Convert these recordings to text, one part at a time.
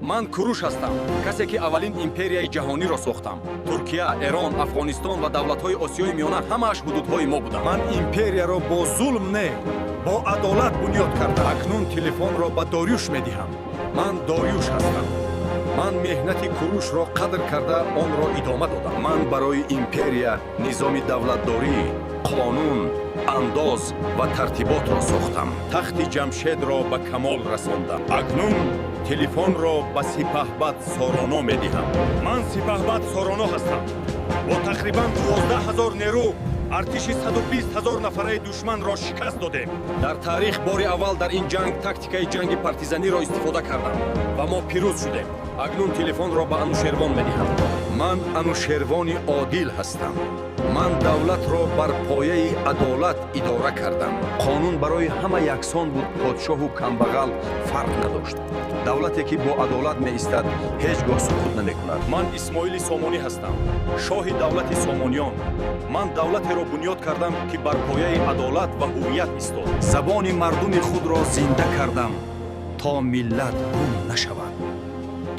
ман Куруш ҳастам, касе ки аввалин империяи ҷаҳониро сохтам. Туркия, Эрон, Афғонистон ва давлатҳои Осиёи миёна ҳамааш ҳудудҳои мо буданд. ман империяро бо зулм не, бо адолат бунёд кардам. Акнун телефонро ба Дориюш медиҳам. Ман Дориюш ҳастам. ман меҳнати Курушро қадр карда онро идома додам. ман барои империя низоми давлатдорӣ, қонун, андоз ва тартиботро сохтам. тахти ҷамшедро ба камол расондам. акнун телефонро ба сипаҳбад Сороно медиҳам. ман сипаҳбад Сороно ҳастам. бо тақрибан 12,000 нерӯ артиши 120,000 нафараи душманро шикаст додем. дар таърих бори аввал дар ин ҷанг тактикаи ҷанги партизаниро истифода кардам ва мо пирӯз шудем. акнун телефонро ба Анушервон медиҳам. ман Анушервони одил ҳастам. ман давлатро бар пояи адолат идора кардам. қонун барои ҳама яксон буд, подшоҳу камбағал фарқ надошт. давлате ки бо адолат меистад ҳеҷ гоҳ суқут намекунад. ман Исмоили Сомонӣ ҳастам, шоҳи давлати Сомониён. ман давлатеро бунёд кардам ки бар пояи адолат ва ҳуввият истод. забони мардуми худро зинда кардам то миллат гум нашавад.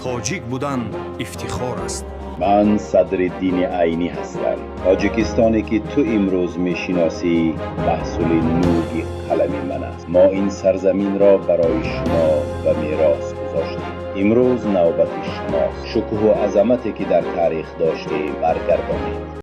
тоҷик будан ифтихор аст. من صدرالدین عینی هستم. تاجیکستانی که تو امروز میشناسی محصول نور قلم من است. ما این سرزمین را برای شما و میراث گذاشتیم. امروز نوبت شماست. شکوه و عظمتی که در تاریخ داشتیم برگردانید.